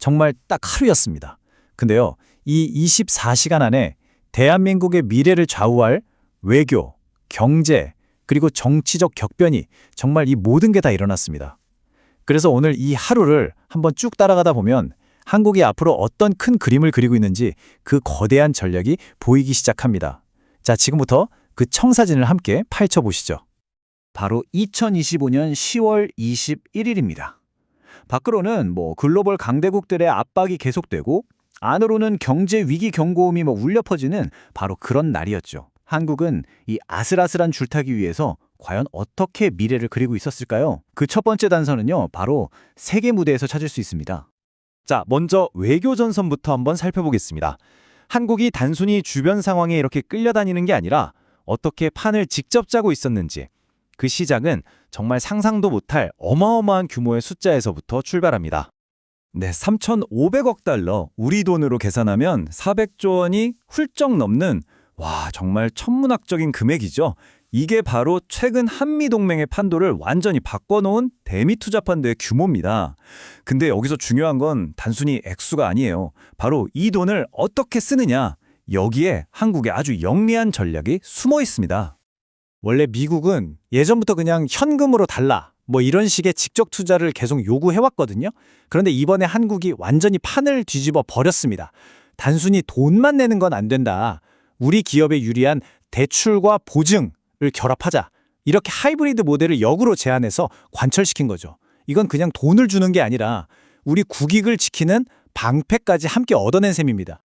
정말 딱 하루였습니다. 근데요, 이 24시간 안에 대한민국의 미래를 좌우할 외교, 경제, 그리고 정치적 격변이 정말 이 모든 게 다 일어났습니다. 그래서 오늘 이 하루를 한번 쭉 따라가다 보면 한국이 앞으로 어떤 큰 그림을 그리고 있는지 그 거대한 전략이 보이기 시작합니다. 자, 지금부터 그 청사진을 함께 파헤쳐보시죠. 바로 2025년 10월 21일입니다. 밖으로는 글로벌 강대국들의 압박이 계속되고 안으로는 경제 위기 경고음이 울려 퍼지는 바로 그런 날이었죠. 한국은 이 아슬아슬한 줄타기 위해서 과연 어떻게 미래를 그리고 있었을까요? 그 첫 번째 단서는요, 바로 세계 무대에서 찾을 수 있습니다. 자, 먼저 외교 전선부터 한번 살펴보겠습니다. 한국이 단순히 주변 상황에 이렇게 끌려다니는 게 아니라 어떻게 판을 직접 짜고 있었는지, 그 시작은 정말 상상도 못할 어마어마한 규모의 숫자에서부터 출발합니다. 네, 3,500억 달러, 우리 돈으로 계산하면 400조 원이 훌쩍 넘는 정말 천문학적인 금액이죠. 이게 바로 최근 한미동맹의 판도를 완전히 바꿔놓은 대미투자펀드의 규모입니다. 근데 여기서 중요한 건 단순히 액수가 아니에요. 바로 이 돈을 어떻게 쓰느냐, 여기에 한국의 아주 영리한 전략이 숨어 있습니다. 원래 미국은 예전부터 그냥 현금으로 달라 이런 식의 직접 투자를 계속 요구해왔거든요. 그런데 이번에 한국이 완전히 판을 뒤집어 버렸습니다. 단순히 돈만 내는 건 안 된다. 우리 기업에 유리한 대출과 보증을 결합하자. 이렇게 하이브리드 모델을 역으로 제안해서 관철시킨 거죠. 이건 그냥 돈을 주는 게 아니라 우리 국익을 지키는 방패까지 함께 얻어낸 셈입니다.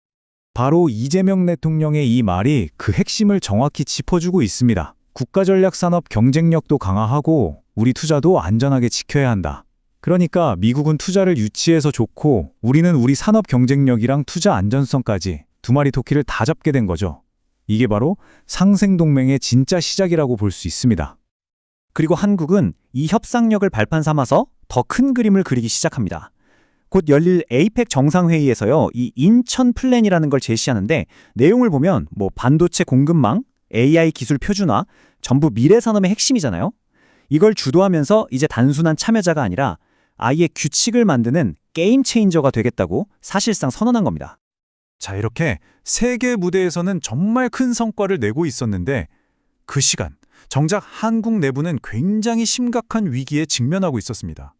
바로 이재명 대통령의 이 말이 그 핵심을 정확히 짚어주고 있습니다. 국가전략산업 경쟁력도 강화하고 우리 투자도 안전하게 지켜야 한다. 그러니까 미국은 투자를 유치해서 좋고 우리는 우리 산업 경쟁력이랑 투자 안전성까지 두 마리 토끼를 다 잡게 된 거죠. 이게 바로 상생동맹의 진짜 시작이라고 볼 수 있습니다. 그리고 한국은 이 협상력을 발판 삼아서 더 큰 그림을 그리기 시작합니다. 곧 열릴 에이펙 정상회의에서요, 이 인천 플랜이라는 걸 제시하는데 내용을 보면 반도체 공급망, AI 기술 표준화, 전부 미래 산업의 핵심이잖아요. 이걸 주도하면서 이제 단순한 참여자가 아니라 아예 규칙을 만드는 게임 체인저가 되겠다고 사실상 선언한 겁니다. 자, 이렇게 세계 무대에서는 정말 큰 성과를 내고 있었는데 그 시간, 정작 한국 내부는 굉장히 심각한 위기에 직면하고 있었습니다.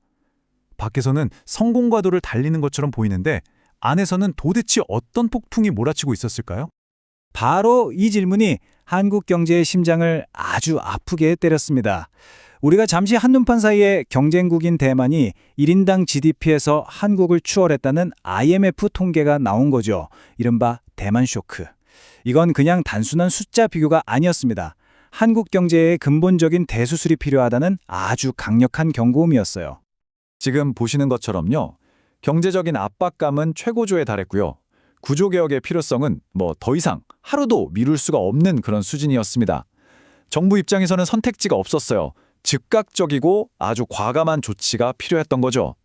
밖에서는 성공과도를 달리는 것처럼 보이는데 안에서는 도대체 어떤 폭풍이 몰아치고 있었을까요? 바로 이 질문이 한국 경제의 심장을 아주 아프게 때렸습니다. 우리가 잠시 한눈판 사이에 경쟁국인 대만이 1인당 GDP에서 한국을 추월했다는 IMF 통계가 나온 거죠. 이른바 대만 쇼크. 이건 그냥 단순한 숫자 비교가 아니었습니다. 한국 경제의 근본적인 대수술이 필요하다는 아주 강력한 경고음이었어요. 지금 보시는 것처럼요. 경제적인 압박감은 최고조에 달했고요. 구조개혁의 필요성은 더 이상 하루도 미룰 수가 없는 그런 수준이었습니다. 정부 입장에서는 선택지가 없었어요. 즉각적이고 아주 과감한 조치가 필요했던 거죠.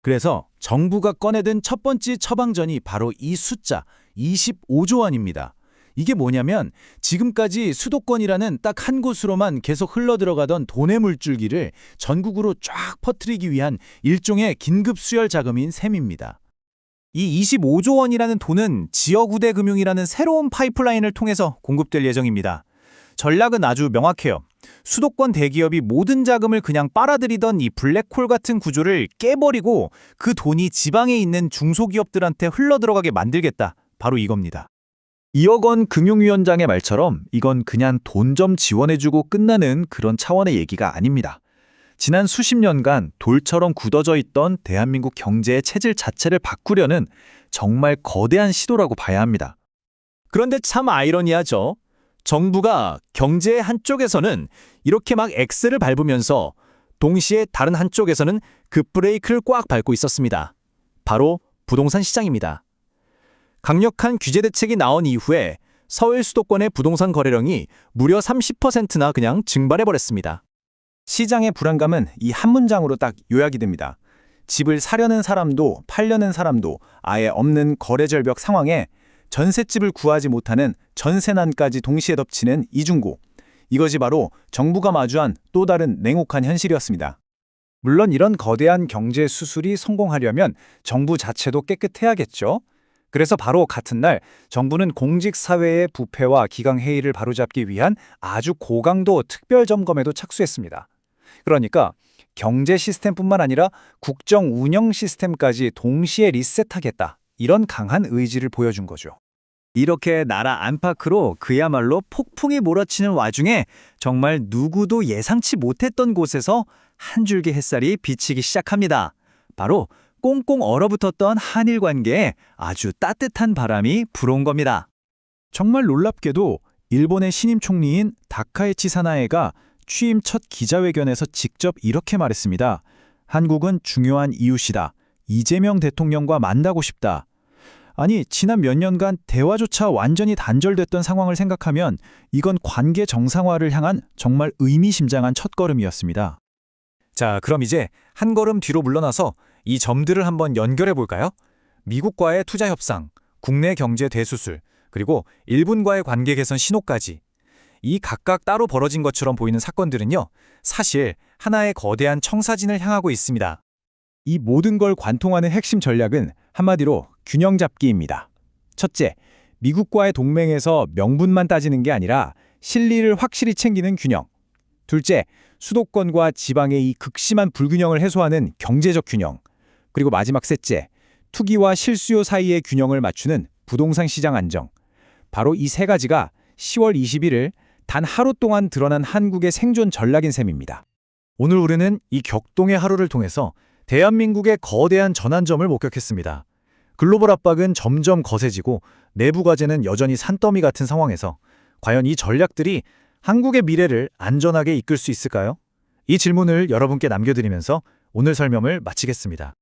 그래서 정부가 꺼내든 첫 번째 처방전이 바로 이 숫자 25조 원입니다. 이게 뭐냐면 지금까지 수도권이라는 딱 한 곳으로만 계속 흘러들어가던 돈의 물줄기를 전국으로 쫙 퍼뜨리기 위한 일종의 긴급 수혈 자금인 셈입니다. 이 25조 원이라는 돈은 지역우대 금융이라는 새로운 파이프라인을 통해서 공급될 예정입니다. 전략은 아주 명확해요. 수도권 대기업이 모든 자금을 그냥 빨아들이던 이 블랙홀 같은 구조를 깨버리고 그 돈이 지방에 있는 중소기업들한테 흘러들어가게 만들겠다. 바로 이겁니다. 2억 원 금융위원장의 말처럼 이건 그냥 돈 좀 지원해주고 끝나는 그런 차원의 얘기가 아닙니다. 지난 수십 년간 돌처럼 굳어져 있던 대한민국 경제의 체질 자체를 바꾸려는 정말 거대한 시도라고 봐야 합니다. 그런데 참 아이러니하죠. 정부가 경제의 한쪽에서는 이렇게 막 엑셀을 밟으면서 동시에 다른 한쪽에서는 급브레이크를 꽉 밟고 있었습니다. 바로 부동산 시장입니다. 강력한 규제 대책이 나온 이후에 서울 수도권의 부동산 거래량이 무려 30%나 그냥 증발해버렸습니다. 시장의 불안감은 이 한 문장으로 딱 요약이 됩니다. 집을 사려는 사람도 팔려는 사람도 아예 없는 거래 절벽 상황에 전셋집을 구하지 못하는 전세난까지 동시에 덮치는 이중고. 이것이 바로 정부가 마주한 또 다른 냉혹한 현실이었습니다. 물론 이런 거대한 경제 수술이 성공하려면 정부 자체도 깨끗해야겠죠. 그래서 바로 같은 날 정부는 공직사회의 부패와 기강해이를 바로잡기 위한 아주 고강도 특별 점검에도 착수했습니다. 그러니까 경제 시스템뿐만 아니라 국정 운영 시스템까지 동시에 리셋하겠다. 이런 강한 의지를 보여준 거죠. 이렇게 나라 안팎으로 그야말로 폭풍이 몰아치는 와중에 정말 누구도 예상치 못했던 곳에서 한 줄기 햇살이 비치기 시작합니다. 바로 꽁꽁 얼어붙었던 한일 관계에 아주 따뜻한 바람이 불어온 겁니다. 정말 놀랍게도 일본의 신임 총리인 다카이치 사나에가 취임 첫 기자회견에서 직접 이렇게 말했습니다. 한국은 중요한 이웃이다. 이재명 대통령과 만나고 싶다. 아니, 지난 몇 년간 대화조차 완전히 단절됐던 상황을 생각하면 이건 관계 정상화를 향한 정말 의미심장한 첫걸음이었습니다. 자, 그럼 이제 한 걸음 뒤로 물러나서 이 점들을 한번 연결해 볼까요? 미국과의 투자 협상, 국내 경제 대수술, 그리고 일본과의 관계 개선 신호까지. 이 각각 따로 벌어진 것처럼 보이는 사건들은요, 사실 하나의 거대한 청사진을 향하고 있습니다. 이 모든 걸 관통하는 핵심 전략은 한마디로 균형 잡기입니다. 첫째, 미국과의 동맹에서 명분만 따지는 게 아니라 실리를 확실히 챙기는 균형. 둘째, 수도권과 지방의 이 극심한 불균형을 해소하는 경제적 균형. 그리고 마지막 셋째, 투기와 실수요 사이의 균형을 맞추는 부동산 시장 안정. 바로 이 세 가지가 10월 21일 단 하루 동안 드러난 한국의 생존 전략인 셈입니다. 오늘 우리는 이 격동의 하루를 통해서 대한민국의 거대한 전환점을 목격했습니다. 글로벌 압박은 점점 거세지고 내부 과제는 여전히 산더미 같은 상황에서 과연 이 전략들이 한국의 미래를 안전하게 이끌 수 있을까요? 이 질문을 여러분께 남겨드리면서 오늘 설명을 마치겠습니다.